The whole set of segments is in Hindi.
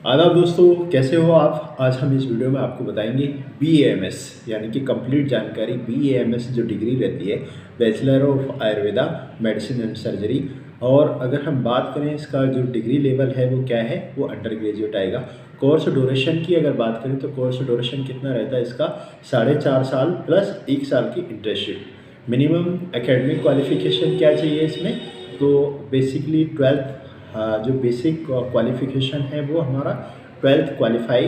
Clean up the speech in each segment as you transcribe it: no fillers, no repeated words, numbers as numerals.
आदाब दोस्तों, कैसे हो आप। आज हम इस वीडियो में आपको बताएंगे BAMS यानी कि कंप्लीट जानकारी। BAMS जो डिग्री रहती है, bachelor of Ayurveda medicine and surgery. और अगर हम बात करें इसका जो डिग्री लेवल है वो क्या है, वो अंडर ग्रेजुएट आएगा। कोर्स ड्यूरेशन की अगर बात करें तो कोर्स ड्यूरेशन कितना रहता है इसका, 4.5 साल प्लस 1 साल की इंटर्नशिप। मिनिमम एकेडमिक क्वालिफिकेशन क्या चाहिए इसमें, तो बेसिकली 12th जो बेसिक क्वालिफ़िकेशन है वो हमारा 12th क्वालिफाई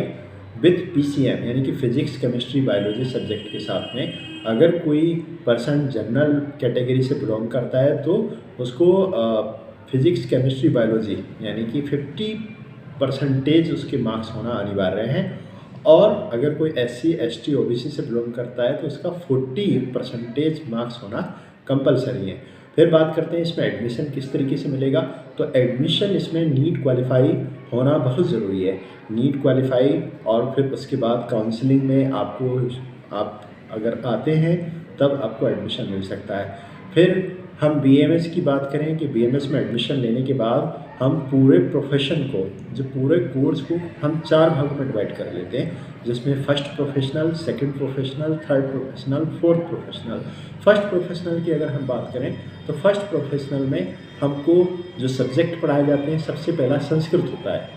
विथ PCM यानी कि फ़िज़िक्स केमिस्ट्री बायोलॉजी सब्जेक्ट के साथ में। अगर कोई पर्सन जनरल कैटेगरी से बिलोंग करता है तो उसको फ़िज़िक्स केमिस्ट्री बायोलॉजी यानी कि 50% उसके मार्क्स होना अनिवार्य हैं। और अगर कोई SC ST OBC से बिलोंग करता है तो उसका 40% मार्क्स होना कंपलसरी है। फिर बात करते हैं इसमें एडमिशन किस तरीके से मिलेगा। तो एडमिशन इसमें नीट क्वालिफाई होना बहुत ज़रूरी है। नीट क्वालिफाई और फिर उसके बाद काउंसलिंग में आप अगर आते हैं तब आपको एडमिशन मिल सकता है। फिर हम BAMS की बात करें कि BAMS में एडमिशन लेने के बाद हम पूरे प्रोफेशन को, जो पूरे कोर्स को हम 4 भागों में डिवाइड कर लेते हैं, जिसमें first professional, second professional, third professional, fourth professional. First professional की अगर हम बात करें तो फर्स्ट प्रोफेशनल में हमको जो सब्जेक्ट पढ़ाए जाते हैं, सबसे पहला संस्कृत होता है।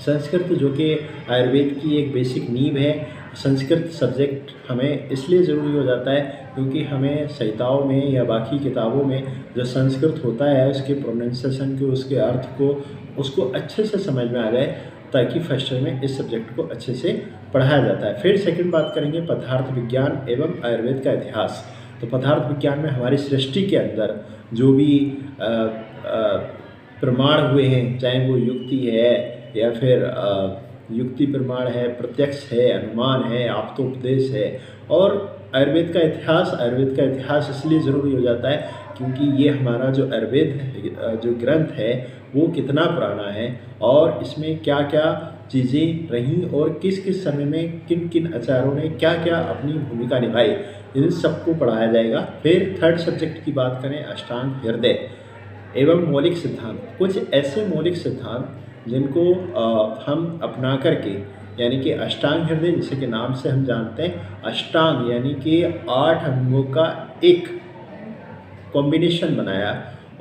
संस्कृत जो कि आयुर्वेद की एक बेसिक नींव है। संस्कृत सब्जेक्ट हमें इसलिए ज़रूरी हो जाता है क्योंकि हमें संहिताओं में या बाकी किताबों में जो संस्कृत होता है उसके प्रोनाउंसिएशन को, उसके अर्थ को, उसको अच्छे से समझ में आ जाए, ताकि फर्स्ट ईयर में इस सब्जेक्ट को अच्छे से पढ़ाया जाता है। फिर सेकंड बात करेंगे पदार्थ विज्ञान एवं आयुर्वेद का इतिहास। तो पदार्थ विज्ञान में हमारी सृष्टि के अंदर जो भी प्रमाण हुए हैं, चाहे वो युक्ति है या फिर युक्ति प्रमाण है, प्रत्यक्ष है, अनुमान है, आप्तोपदेश है। और आयुर्वेद का इतिहास इसलिए ज़रूरी हो जाता है क्योंकि ये हमारा जो आयुर्वेद जो ग्रंथ है वो कितना पुराना है और इसमें क्या क्या चीज़ें रहीं और किस किस समय में किन किन आचार्यों ने क्या क्या अपनी भूमिका निभाई, इन सबको पढ़ाया जाएगा। फिर थर्ड सब्जेक्ट की बात करें, अष्टांग हृदय एवं मौलिक सिद्धांत। कुछ ऐसे मौलिक सिद्धांत जिनको हम अपना करके, यानी कि अष्टांग हृदय जैसे कि नाम से हम जानते हैं, अष्टांग यानी कि 8 अंगों का एक कॉम्बिनेशन बनाया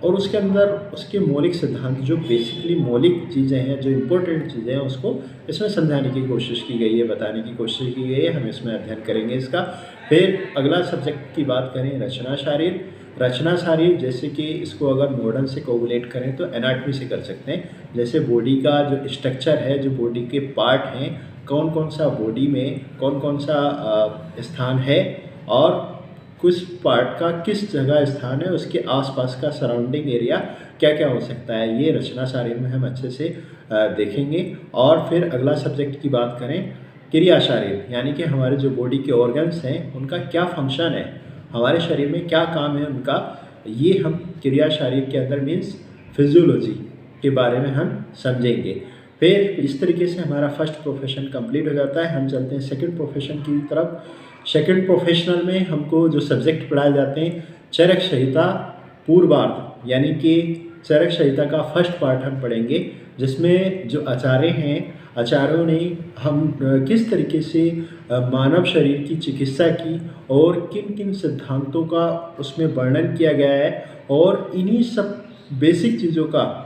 और उसके अंदर उसके मौलिक सिद्धांत, जो बेसिकली मौलिक चीज़ें हैं, जो इम्पोर्टेंट चीज़ें हैं, उसको इसमें समझाने की कोशिश की गई है, बताने की कोशिश की गई है। हम इसमें अध्ययन करेंगे इसका। फिर अगला सब्जेक्ट की बात करें, रचना शारीर। रचना शारीर जैसे कि इसको अगर मॉडर्न से कोरिलेट करें तो एनाटॉमी से कर सकते हैं। जैसे बॉडी का जो स्ट्रक्चर है, जो बॉडी के पार्ट हैं, कौन कौन सा बॉडी में कौन कौन सा स्थान है और कुछ पार्ट का किस जगह स्थान है, उसके आसपास का सराउंडिंग एरिया क्या क्या हो सकता है, ये रचना शारीर में हम अच्छे से देखेंगे। और फिर अगला सब्जेक्ट की बात करें, क्रिया शारीर, यानी कि हमारे जो बॉडी के ऑर्गन्स हैं उनका क्या फंक्शन है, हमारे शरीर में क्या काम है उनका, ये हम क्रिया शारीर के अंदर मीन्स फिजियोलॉजी के बारे में हम समझेंगे। फिर इस तरीके से हमारा फर्स्ट प्रोफेशन कंप्लीट हो जाता है। हम चलते हैं सेकंड प्रोफेशन की तरफ। सेकंड प्रोफेशनल में हमको जो सब्जेक्ट पढ़ाए जाते हैं, चरक संहिता पूर्वार्ध, यानी कि चरक संहिता का फर्स्ट पार्ट हम पढ़ेंगे, जिसमें जो आचार्य हैं, आचार्यों ने हम किस तरीके से मानव शरीर की चिकित्सा की और किन किन सिद्धांतों का उसमें वर्णन किया गया है, और इन्हीं सब बेसिक चीज़ों का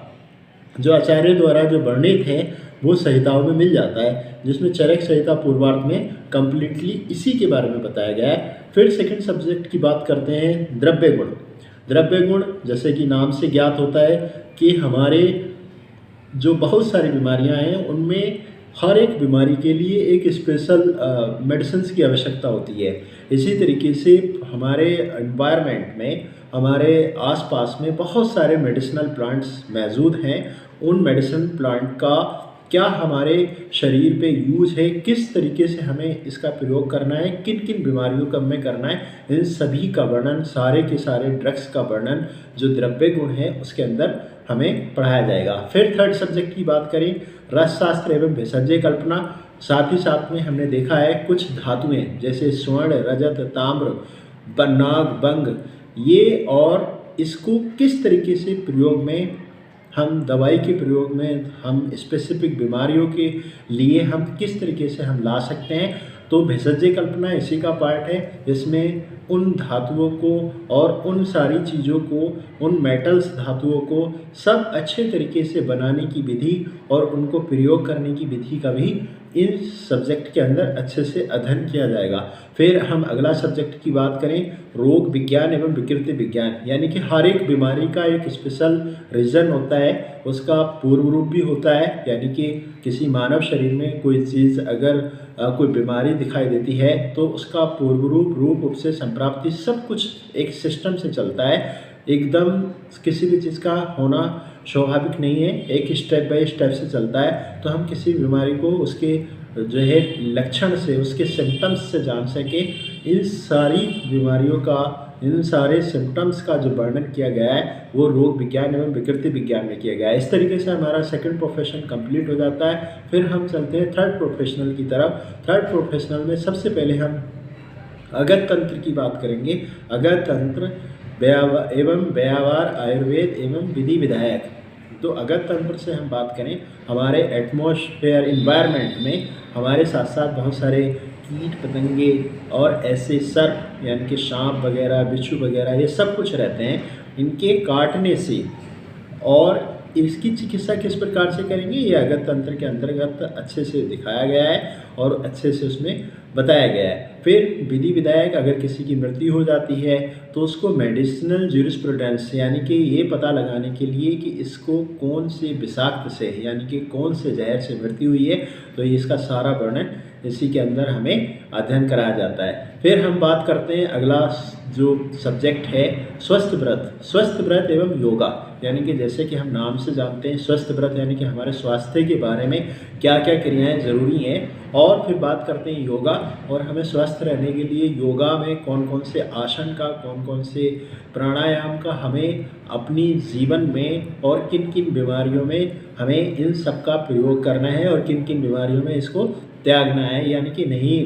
जो आचार्य द्वारा जो वर्णित है वो संहिताओं में मिल जाता है, जिसमें चरक संहिता पूर्वार्ध में कम्प्लीटली इसी के बारे में बताया गया है। फिर सेकंड सब्जेक्ट की बात करते हैं, द्रव्य गुण। द्रव्य गुण जैसे कि नाम से ज्ञात होता है कि हमारे जो बहुत सारी बीमारियां हैं उनमें हर एक बीमारी के लिए एक स्पेशल मेडिसिन की आवश्यकता होती है। इसी तरीके से हमारे एनवायरनमेंट में, हमारे आसपास में बहुत सारे मेडिसिनल प्लांट्स मौजूद हैं। उन मेडिसिन प्लांट का क्या हमारे शरीर पे यूज है, किस तरीके से हमें इसका प्रयोग करना है, किन किन बीमारियों का हमें करना है, इन सभी का वर्णन, सारे के सारे ड्रग्स का वर्णन जो द्रव्य गुण है उसके अंदर हमें पढ़ाया जाएगा। फिर थर्ड सब्जेक्ट की बात करें, रसशास्त्र एवं भेषज कल्पना। साथ ही साथ में हमने देखा है कुछ धातुएं जैसे स्वर्ण, रजत, ताम्र, नाग, बंग, ये और इसको किस तरीके से प्रयोग में हम दवाई के प्रयोग में हम स्पेसिफिक बीमारियों के लिए हम किस तरीके से हम ला सकते हैं। तो भेषज कल्पना इसी का पार्ट है, जिसमें उन धातुओं को और उन सारी चीज़ों को, उन मेटल्स धातुओं को सब अच्छे तरीके से बनाने की विधि और उनको प्रयोग करने की विधि का भी इन सब्जेक्ट के अंदर अच्छे से अध्ययन किया जाएगा। फिर हम अगला सब्जेक्ट की बात करें, रोग विज्ञान एवं विकृति विज्ञान, यानी कि हर एक बीमारी का एक स्पेशल रीज़न होता है, उसका पूर्व रूप भी होता है। यानी कि किसी मानव शरीर में कोई चीज़ अगर कोई बीमारी दिखाई देती है तो उसका पूर्व रूप उपसे संप्राप्ति सब कुछ एक सिस्टम से चलता है। एकदम किसी भी चीज़ का होना स्वाभाविक नहीं है, एक स्टेप बाय स्टेप से चलता है। तो हम किसी बीमारी को उसके जो है लक्षण से, उसके सिम्टम्स से जान सके। इन सारी बीमारियों का, इन सारे सिम्टम्स का जो वर्णन किया गया है वो रोग विज्ञान एवं विकृति विज्ञान में किया गया है। इस तरीके से हमारा सेकंड प्रोफेशन कंप्लीट हो जाता है। फिर हम चलते हैं थर्ड प्रोफेशनल की तरफ। थर्ड प्रोफेशनल में सबसे पहले हम अगत तंत्र की बात करेंगे। अगत तंत्र एवं व्यावहार, आयुर्वेद एवं विधि विधायक। तो अगत तंत्र से हम बात करें, हमारे एटमॉस्फेयर इन्वायरमेंट में हमारे साथ साथ बहुत सारे कीट पतंगे और ऐसे सर्प यानी कि सांप वगैरह, बिच्छू वगैरह, ये सब कुछ रहते हैं। इनके काटने से और इसकी चिकित्सा किस प्रकार से करेंगे, ये अगत तंत्र के अंतर्गत अच्छे से दिखाया गया है और अच्छे से उसमें बताया गया है। फिर विधि विधायक, अगर किसी की मृत्यु हो जाती है तो उसको मेडिसिनल ज्यूरिस्प्रूडेंस, यानी कि ये पता लगाने के लिए कि इसको कौन से विषाक्त से, यानी कि कौन से जहर से मृत्यु हुई है, तो इसका सारा वर्णन इसी के अंदर हमें अध्ययन कराया जाता है। फिर हम बात करते हैं, अगला जो सब्जेक्ट है स्वस्थ व्रत। स्वस्थ व्रत एवं योगा, यानी कि जैसे कि हम नाम से जानते हैं स्वस्थ व्रत यानी कि हमारे स्वास्थ्य के बारे में क्या क्या क्रियाएं ज़रूरी हैं। और फिर बात करते हैं योगा, और हमें स्वस्थ रहने के लिए योगा में कौन कौन से आसन का, कौन कौन से प्राणायाम का हमें अपनी जीवन में और किन किन बीमारियों में हमें इन सब का प्रयोग करना है और किन किन बीमारियों में इसको त्यागना है, यानी कि नहीं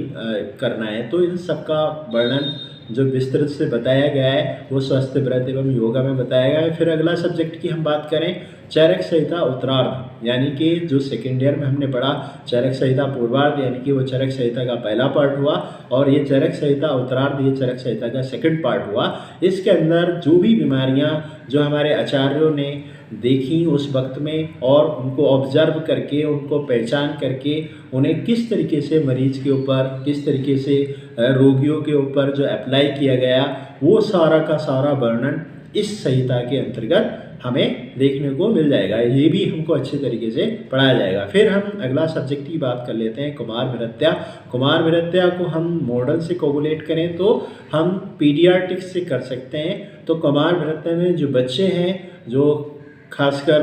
करना है। तो इन सब का वर्णन जो विस्तृत से बताया गया है वो स्वस्थ व्रत एवं योगा में बताया गया है। फिर अगला सब्जेक्ट की हम बात करें, चरक संहिता उत्तरार्ध, यानी कि जो सेकेंड ईयर में हमने पढ़ा चरक संहिता पूर्वार्ध, यानी कि वो चरक संहिता का पहला पार्ट हुआ, और ये चरक संहिता उत्तरार्ध ये चरक संहिता का सेकंड पार्ट हुआ। इसके अंदर जो भी बीमारियां जो हमारे आचार्यों ने देखी उस वक्त में और उनको ऑब्जर्व करके, उनको पहचान करके, उन्हें किस तरीके से मरीज के ऊपर, किस तरीके से रोगियों के ऊपर जो अप्लाई किया गया, वो सारा का सारा वर्णन इस संहिता के अंतर्गत हमें देखने को मिल जाएगा। ये भी हमको अच्छे तरीके से पढ़ाया जाएगा। फिर हम अगला सब्जेक्ट की बात कर लेते हैं, कुमार विरत्या। कुमार विरत्या को हम मॉडर्न से कोगुलेट करें तो हम पीडियाट्रिक्स से कर सकते हैं। तो कुमार विरत्या में जो बच्चे हैं, जो खासकर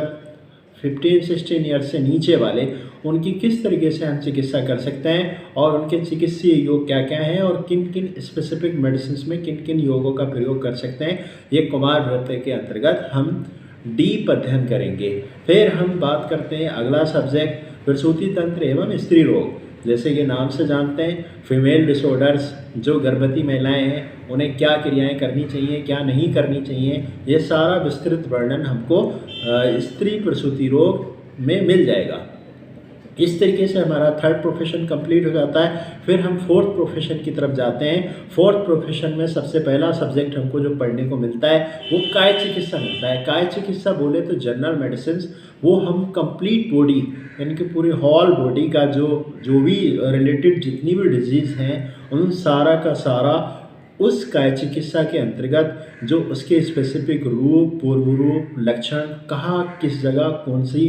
15-16 ईयर से नीचे वाले, उनकी किस तरीके से हम चिकित्सा कर सकते हैं और उनके चिकित्सीय योग क्या क्या हैं और किन किन स्पेसिफिक मेडिसिन में किन किन योगों का प्रयोग कर सकते हैं, ये कुमार व्रत के अंतर्गत हम डीप अध्ययन करेंगे। फिर हम बात करते हैं अगला सब्जेक्ट प्रसूति तंत्र एवं स्त्री रोग। जैसे कि नाम से जानते हैं फीमेल डिसऑर्डर्स, जो गर्भवती महिलाएं हैं उन्हें क्या क्रियाएं करनी चाहिए, क्या नहीं करनी चाहिए, ये सारा विस्तृत वर्णन हमको स्त्री प्रसूति रोग में मिल जाएगा। इस तरीके से हमारा थर्ड प्रोफेशन कंप्लीट हो जाता है। फिर हम फोर्थ प्रोफेशन की तरफ जाते हैं। फोर्थ प्रोफेशन में सबसे पहला सब्जेक्ट हमको जो पढ़ने को मिलता है वो काय चिकित्सा मिलता है। काय चिकित्सा बोले तो जनरल मेडिसिन, वो हम कंप्लीट बॉडी यानी कि पूरी हॉल बॉडी का जो भी रिलेटेड जितनी भी डिजीज़ हैं उन सारा का सारा उस काय चिकित्सा के अंतर्गत जो उसके स्पेसिफिक रूप, पूर्व रूप, लक्षण, कहाँ किस जगह कौन सी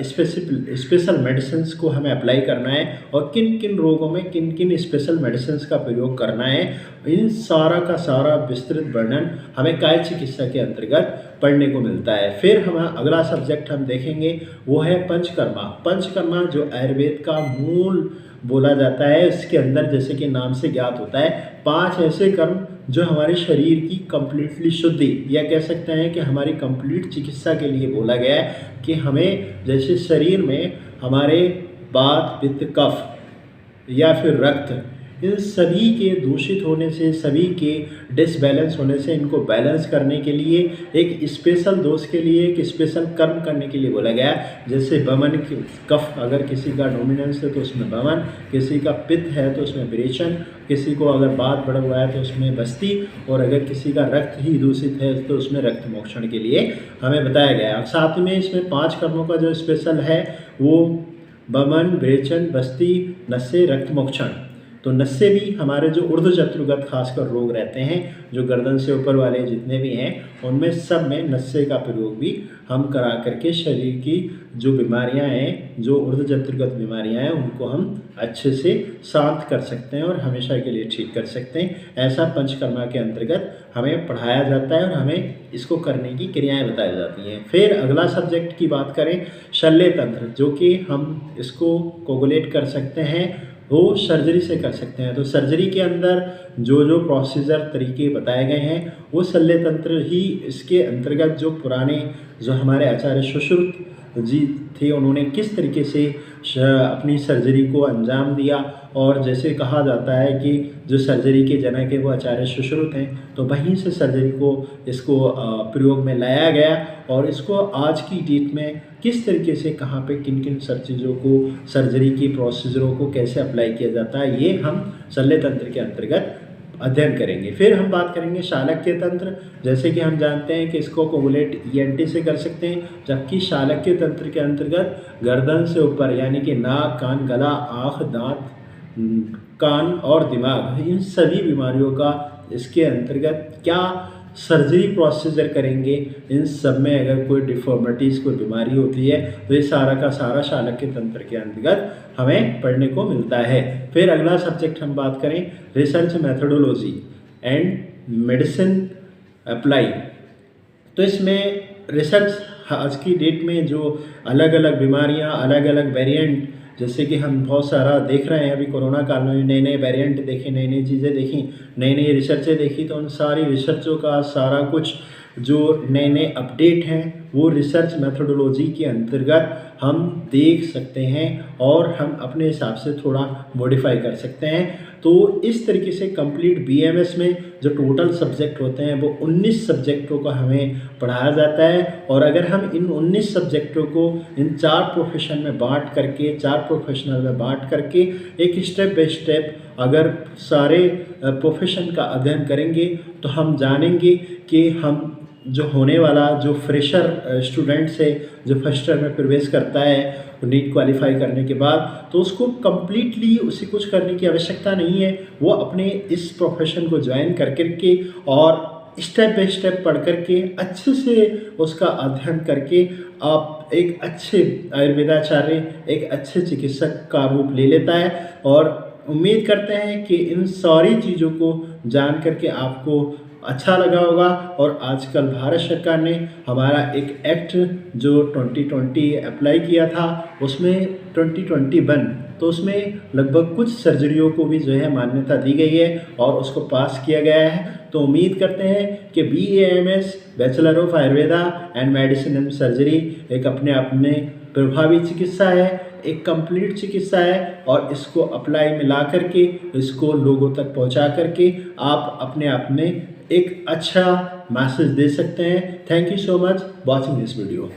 स्पेशल मेडिसिन्स को हमें अप्लाई करना है और किन किन रोगों में किन किन स्पेशल मेडिसिन्स का प्रयोग करना है, इन सारा का सारा विस्तृत वर्णन हमें काय चिकित्सा के अंतर्गत पढ़ने को मिलता है। फिर हम अगला सब्जेक्ट हम देखेंगे वो है पंचकर्मा। पंचकर्मा जो आयुर्वेद का मूल बोला जाता है, इसके अंदर जैसे कि नाम से ज्ञात होता है 5 ऐसे कर्म जो हमारे शरीर की कंप्लीटली शुद्धि या कह सकते हैं कि हमारी कंप्लीट चिकित्सा के लिए बोला गया है कि हमें जैसे शरीर में हमारे वात, पित्त, कफ या फिर रक्त, इन सभी के दूषित होने से, सभी के डिसबैलेंस होने से इनको बैलेंस करने के लिए एक स्पेशल दोष के लिए एक स्पेशल कर्म करने के लिए बोला गया है। जैसे बमन कफ, अगर किसी का डोमिनेंस है तो उसमें बमन, किसी का पित्त है तो उसमें विरेचन, किसी को अगर बात बढ़ हुआ है तो उसमें बस्ती, और अगर किसी का रक्त ही दूषित है तो उसमें रक्त मोक्षण के लिए हमें बताया गया है। साथ में इसमें 5 कर्मों का जो स्पेशल है वो बमन, विरेचन, बस्ती, नस्से, रक्त मोक्षण। तो नस्से भी हमारे जो ऊर्ध्व शत्रुगत खासकर रोग रहते हैं, जो गर्दन से ऊपर वाले जितने भी हैं, उनमें सब में नस्से का प्रयोग भी हम करा करके शरीर की जो बीमारियां हैं, जो ऊर्ध्व शत्रुगत बीमारियां हैं, उनको हम अच्छे से शांत कर सकते हैं और हमेशा के लिए ठीक कर सकते हैं। ऐसा पंचकर्मा के अंतर्गत हमें पढ़ाया जाता है और हमें इसको करने की क्रियाएं बताई जाती हैं। फिर अगला सब्जेक्ट की बात करें, शल्य तंत्र, जो कि हम इसको कोगुलेट कर सकते हैं, वो सर्जरी से कर सकते हैं। तो सर्जरी के अंदर जो जो प्रोसीजर तरीके बताए गए हैं वो शल्य तंत्र ही इसके अंतर्गत, जो पुराने जो हमारे आचार्य सुश्रुत जी थे उन्होंने किस तरीके से अपनी सर्जरी को अंजाम दिया। और जैसे कहा जाता है कि जो सर्जरी के जनक है वो आचार्य सुश्रुत हैं, तो वहीं से सर्जरी को इसको प्रयोग में लाया गया और इसको आज की डेट में किस तरीके से कहाँ पे किन किन सब चीज़ों को, सर्जरी की प्रोसीजरों को कैसे अप्लाई किया जाता है, ये हम शल्य तंत्र के अंतर्गत अध्ययन करेंगे। फिर हम बात करेंगे शालक्य तंत्र। जैसे कि हम जानते हैं कि इसको कोगुलेट ईएनटी से कर सकते हैं, जबकि शालक्य तंत्र के अंतर्गत गर्दन से ऊपर यानी कि नाक, कान, गला, आँख, दांत, कान और दिमाग, इन सभी बीमारियों का इसके अंतर्गत क्या सर्जरी प्रोसीजर करेंगे। इन सब में अगर कोई डिफॉर्मिटीज़, कोई बीमारी होती है तो ये सारा का सारा शालक्य तंत्र के अंतर्गत हमें पढ़ने को मिलता है। फिर अगला सब्जेक्ट हम बात करें, research methodology and medicine apply. तो इसमें रिसर्च आज की डेट में जो अलग अलग बीमारियां, अलग अलग वेरिएंट, जैसे कि हम बहुत सारा देख रहे हैं, अभी कोरोना काल में नए नए वेरिएंट देखे, नई नई चीज़ें देखी, नई नई रिसर्चें देखी, तो उन सारी रिसर्चों का सारा कुछ जो नए नए अपडेट हैं वो रिसर्च मेथोडोलॉजी के अंतर्गत हम देख सकते हैं और हम अपने हिसाब से थोड़ा मॉडिफाई कर सकते हैं। तो इस तरीके से कंप्लीट बीएमएस में जो टोटल सब्जेक्ट होते हैं वो 19 सब्जेक्टों का हमें पढ़ाया जाता है। और अगर हम इन 19 सब्जेक्टों को इन 4 प्रोफेशन में बांट करके, 4 प्रोफेशनल में बांट करके एक स्टेप बाय स्टेप अगर सारे प्रोफेशन का अध्ययन करेंगे तो हम जानेंगे कि हम जो होने वाला जो फ्रेशर स्टूडेंट्स है, जो फर्स्ट ईयर में प्रवेश करता है नीट क्वालिफाई करने के बाद, तो उसको कम्प्लीटली उसे कुछ करने की आवश्यकता नहीं है। वो अपने इस प्रोफेशन को ज्वाइन कर करके और स्टेप बाय स्टेप पढ़ करके अच्छे से उसका अध्ययन करके आप एक अच्छे आयुर्वेदाचार्य, एक अच्छे चिकित्सक का रूप ले लेता है। और उम्मीद करते हैं कि इन सारी चीज़ों को जान करके आपको अच्छा लगा होगा। और आजकल भारत सरकार ने हमारा एक एक्ट जो 2020 अप्लाई किया था, उसमें 2021, तो उसमें लगभग कुछ सर्जरियों को भी जो है मान्यता दी गई है और उसको पास किया गया है। तो उम्मीद करते हैं कि BAMS, bachelor of Ayurveda and medicine and surgery, एक अपने आप में प्रभावी चिकित्सा है, एक कंप्लीट चिकित्सा है और इसको अप्लाई में ला करके, इसको लोगों तक पहुंचा करके आप अपने आप में एक अच्छा मैसेज दे सकते हैं। Thank you so much watching this video.